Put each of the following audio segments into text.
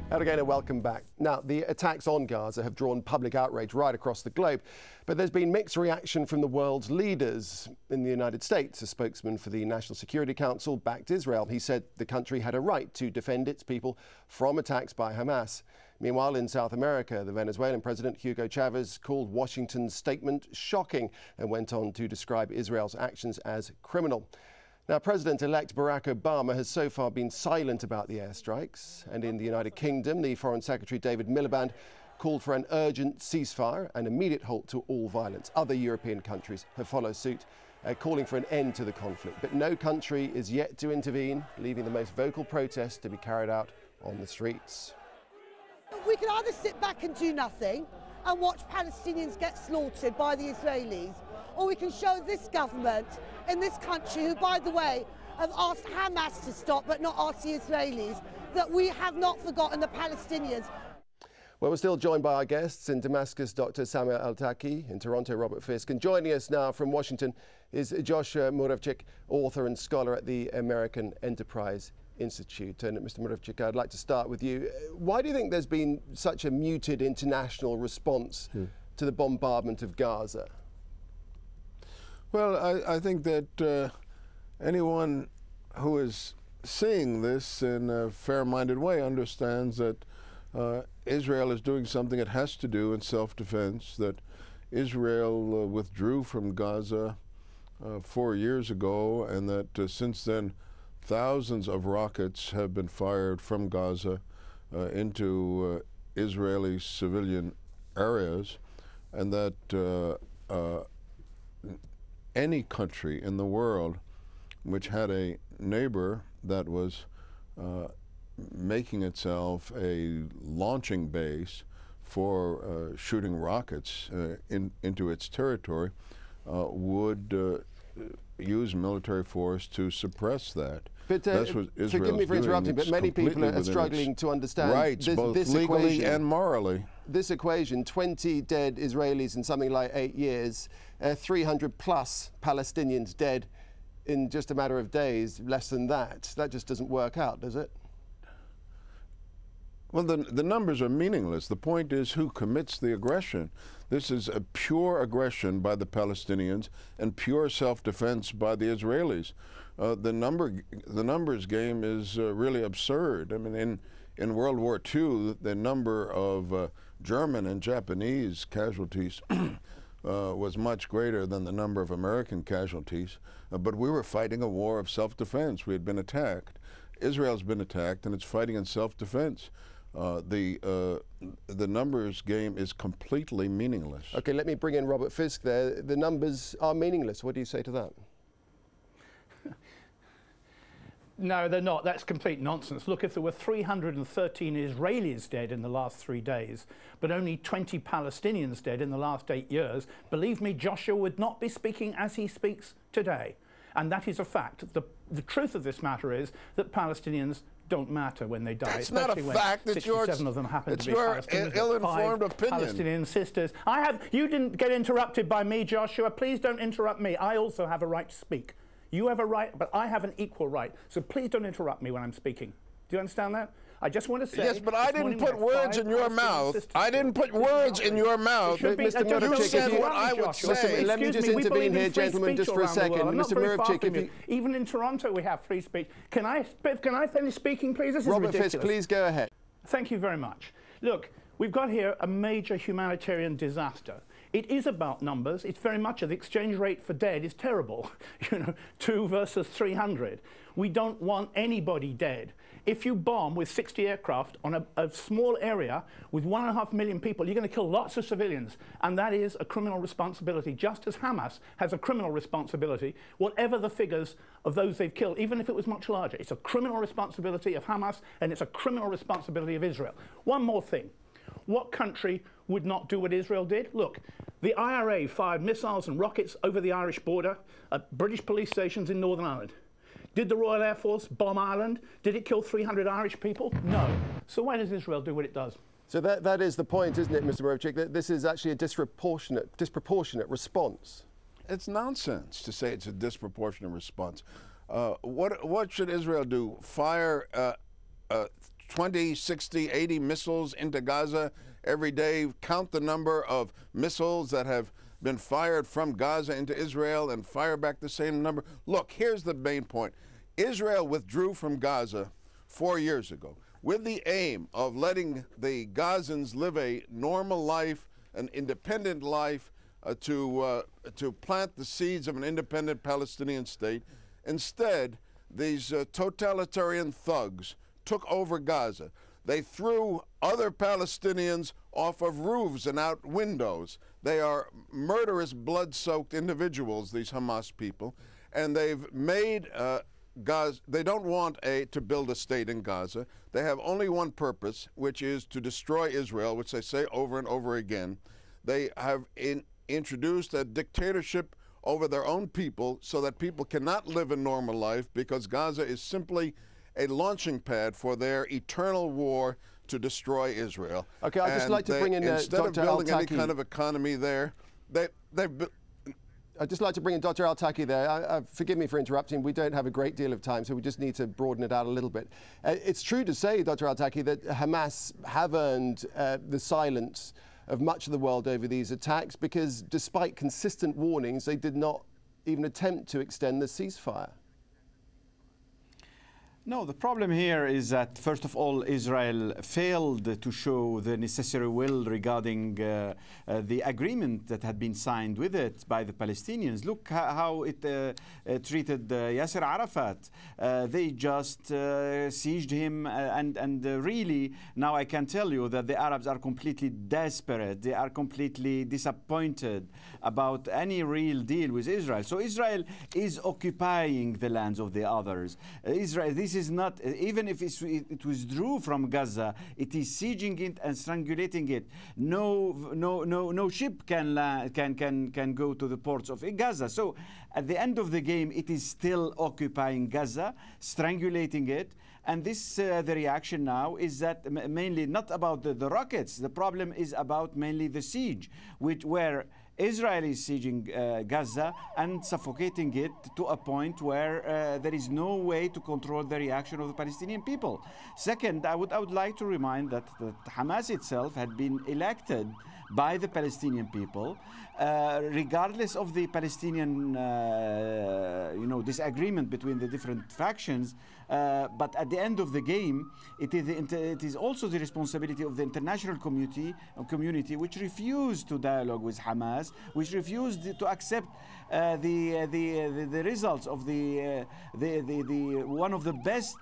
And again, welcome back. Now, the attacks on Gaza have drawn public outrage right across the globe, but there's been mixed reaction from the world's leaders. In the United States, a spokesman for the National Security Council backed Israel. He said the country had a right to defend its people from attacks by Hamas. Meanwhile, in South America, the Venezuelan president, Hugo Chavez, called Washington's statement shocking and went on to describe Israel's actions as criminal. Now, President-elect Barack Obama has so far been silent about the airstrikes. And in the United Kingdom, the Foreign Secretary David Miliband called for an urgent ceasefire and immediate halt to all violence. Other European countries have followed suit, calling for an end to the conflict. But no country is yet to intervene, leaving the most vocal protests to be carried out on the streets. We can either sit back and do nothing and watch Palestinians get slaughtered by the Israelis, or we can show this government in this country, who, by the way, have asked Hamas to stop but not asked the Israelis, that we have not forgotten the Palestinians. Well, we're still joined by our guests in Damascus, Dr. Samer Al-Taki, in Toronto, Robert Fisk, and joining us now from Washington is Joshua Muravchik, author and scholar at the American Enterprise Institute. And Mr. Muravchik, I'd like to start with you. Why do you think there's been such a muted international response to the bombardment of Gaza? Well, I think that anyone who is seeing this in a fair-minded way understands that Israel is doing something it has to do in self-defense, that Israel withdrew from Gaza 4 years ago, and that since then thousands of rockets have been fired from Gaza into Israeli civilian areas, and that any country in the world which had a neighbor that was making itself a launching base for shooting rockets into its territory would use military force to suppress that. But forgive me for interrupting, but many people are struggling to understand rights, both legally and morally. This equation: 20 dead Israelis in something like 8 years, 300 plus Palestinians dead in just a matter of days, less than that. That just doesn't work out, does it? Well, the numbers are meaningless. The point is who commits the aggression. This is a pure aggression by the Palestinians and pure self-defense by the Israelis. The numbers game is really absurd. I mean, in World War II, the number of German and Japanese casualties was much greater than the number of American casualties. But we were fighting a war of self-defense. We had been attacked. Israel's been attacked, and it's fighting in self-defense. The numbers game is completely meaningless. Okay, let me bring in Robert Fisk there. The numbers are meaningless. What do you say to that? No, they're not. That's complete nonsense. Look, if there were 313 Israelis dead in the last 3 days, but only 20 Palestinians dead in the last 8 years, believe me, Joshua would not be speaking as he speaks today. And that is a fact. The truth of this matter is that Palestinians don't matter when they die. It's not a fact. It's 67 of them happen to be your Palestinians. ill-informed opinion. Palestinian sisters. You didn't get interrupted by me, Joshua. Please don't interrupt me. I also have a right to speak. You have a right, but I have an equal right. So please don't interrupt me when I'm speaking. Do you understand that? I just want to say... Yes, but I didn't put words in your mouth. I didn't put words in your mouth. Mr. Muravchik, you said what I would say. Let me just intervene here, gentlemen, just for a second. Mr. Muravchik, even in Toronto we have free speech. Can I finish speaking, please? This is ridiculous. Robert Fisk, please go ahead. Thank you very much. Look, we've got here a major humanitarian disaster. It is about numbers. It's very much the exchange rate for dead is terrible. 2 versus 300. We don't want anybody dead. If you bomb with 60 aircraft on a small area with 1.5 million people, you're going to kill lots of civilians. And that is a criminal responsibility, just as Hamas has a criminal responsibility, whatever the figures of those they've killed, even if it was much larger. It's a criminal responsibility of Hamas, and it's a criminal responsibility of Israel. One more thing. What country would not do what Israel did? Look, the IRA fired missiles and rockets over the Irish border at British police stations in Northern Ireland. Did the Royal Air Force bomb Ireland? Did it kill 300 Irish people? No. So why does Israel do what it does? So that is the point, isn't it, Mr. Muravchik, that this is actually a disproportionate response? It's nonsense to say it's a disproportionate response. What should Israel do? Fire 20, 60, 80 missiles into Gaza every day. Count the number of missiles that have been fired from Gaza into Israel and fire back the same number. Look, here's the main point. Israel withdrew from Gaza 4 years ago with the aim of letting the Gazans live a normal life, an independent life, to plant the seeds of an independent Palestinian state. Instead, these totalitarian thugs took over Gaza. They threw other Palestinians off of roofs and out windows. They are murderous, blood-soaked individuals, these Hamas people, and they've made Gaza. They don't want to build a state in Gaza. They have only one purpose, which is to destroy Israel, which they say over and over again. They have introduced a dictatorship over their own people so that people cannot live a normal life, because Gaza is simply a launching pad for their eternal war to destroy Israel. Okay, I'd just like to bring in instead Dr. of building Al-Taki. any kind of economy there, I'd just like to bring in Dr. Al-Taki there. Forgive me for interrupting. We don't have a great deal of time, so we just need to broaden it out a little bit. It's true to say, Dr. Al-Taki, that Hamas have earned the silence of much of the world over these attacks, because despite consistent warnings, they did not even attempt to extend the ceasefire. No, the problem here is that, first of all, Israel failed to show the necessary will regarding the agreement that had been signed with it by the Palestinians. Look how it treated Yasser Arafat. They just sieged him, and really, now I can tell you that the Arabs are completely desperate. They are completely disappointed about any real deal with Israel. So Israel is occupying the lands of the others. This is not, even if it withdrew from Gaza, it is sieging it and strangulating it. No ship can go to the ports of Gaza. So at the end of the game, it is still occupying Gaza, strangulating it. And this, the reaction now is that mainly not about the rockets. The problem is about mainly the siege, where Israel is sieging Gaza and suffocating it to a point where there is no way to control the reaction of the Palestinian people. Second, I would like to remind that Hamas itself had been elected by the Palestinian people, regardless of the Palestinian, disagreement between the different factions. But at the end of the game, it is also the responsibility of the international community, which refused to dialogue with Hamas, which refused to accept the results of the one of the best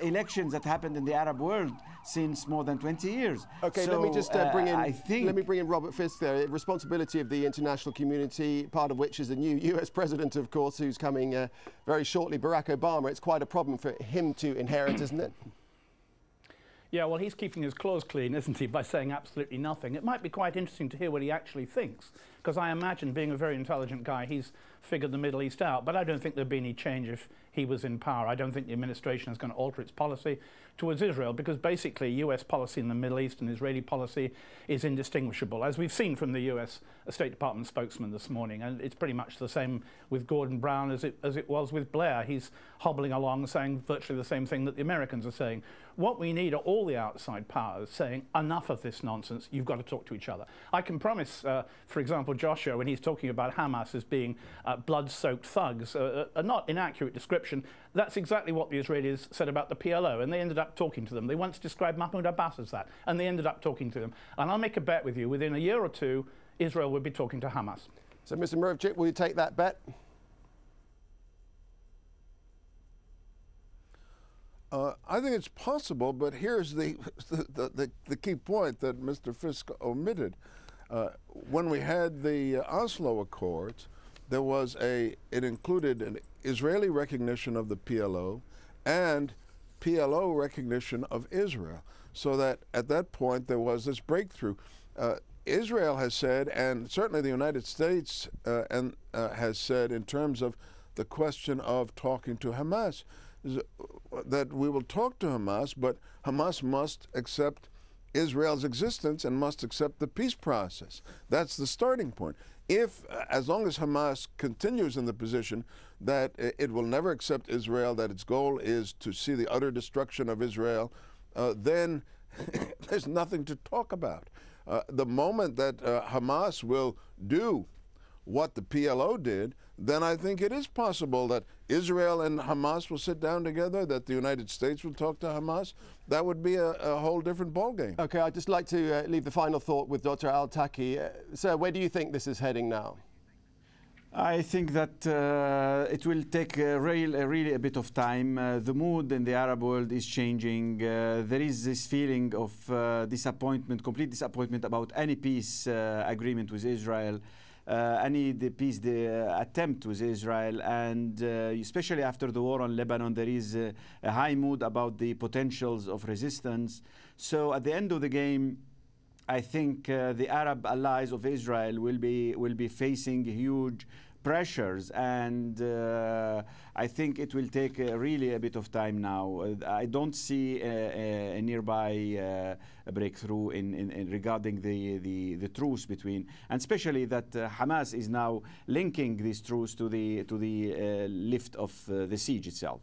elections that happened in the Arab world since more than 20 years. Okay, so, let me just bring in. Let me bring in Robert Fisk there. Responsibility of the international community, part of which is the new U.S. president, of course, who's coming very shortly, Barack Obama. It's quite a problem for him to inherit, isn't it? Yeah, well, he's keeping his claws clean, isn't he, by saying absolutely nothing. It might be quite interesting to hear what he actually thinks, because I imagine, being a very intelligent guy, he's figured the Middle East out. But I don't think there'd be any change if he was in power. I don't think the administration is going to alter its policy towards Israel, because basically US policy in the Middle East and Israeli policy is indistinguishable, as we've seen from the US State Department spokesman this morning. And it's pretty much the same with Gordon Brown as it was with Blair. He's hobbling along saying virtually the same thing that the Americans are saying. What we need are all the outside powers saying, enough of this nonsense, you've got to talk to each other. I can promise, for example, Joshua, when he's talking about Hamas as being blood-soaked thugs, a not inaccurate description. That's exactly what the Israelis said about the PLO, and they ended up talking to them. They once described Mahmoud Abbas as that, and they ended up talking to them. And I'll make a bet with you, within a year or two, Israel will be talking to Hamas. So, Mr. Muravchik, will you take that bet? I think it's possible, but here's the key point that Mr. Fisk omitted. When we had the Oslo Accords, it included an Israeli recognition of the PLO and PLO recognition of Israel, so that at that point there was this breakthrough. Israel has said, and certainly the United States has said, in terms of the question of talking to Hamas, that we will talk to Hamas, but Hamas must accept Israel's existence and must accept the peace process. That's the starting point. As long as Hamas continues in the position that it will never accept Israel, that its goal is to see the utter destruction of Israel, then there's nothing to talk about. The moment that Hamas will do what the PLO did, then I think it is possible that Israel and Hamas will sit down together, that the United States will talk to Hamas. That would be a whole different ballgame. Okay, I'd just like to leave the final thought with Dr. Al-Taki. Sir, where do you think this is heading now? I think that it will take really a bit of time. The mood in the Arab world is changing. There is this feeling of disappointment, complete disappointment about any peace agreement with Israel, any peace attempt with Israel, and especially after the war on Lebanon, there is a high mood about the potentials of resistance. So at the end of the game, I think the Arab allies of Israel will be facing huge pressures, and I think it will take really a bit of time now. I don't see a nearby breakthrough in regarding the truce between, and especially that Hamas is now linking this truce to the lift of the siege itself.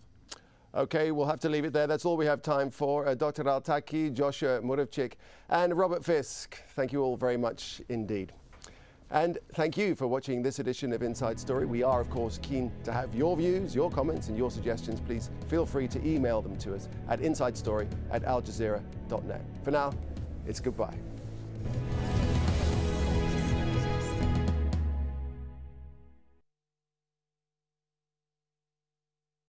Okay, we'll have to leave it there. That's all we have time for. Dr. Al-Taki, Joshua Murevchik, and Robert Fisk, thank you all very much indeed. And thank you for watching this edition of Inside Story. We are, of course, keen to have your views, your comments, and your suggestions. Please feel free to email them to us at insidestory@aljazeera.net. For now, it's goodbye.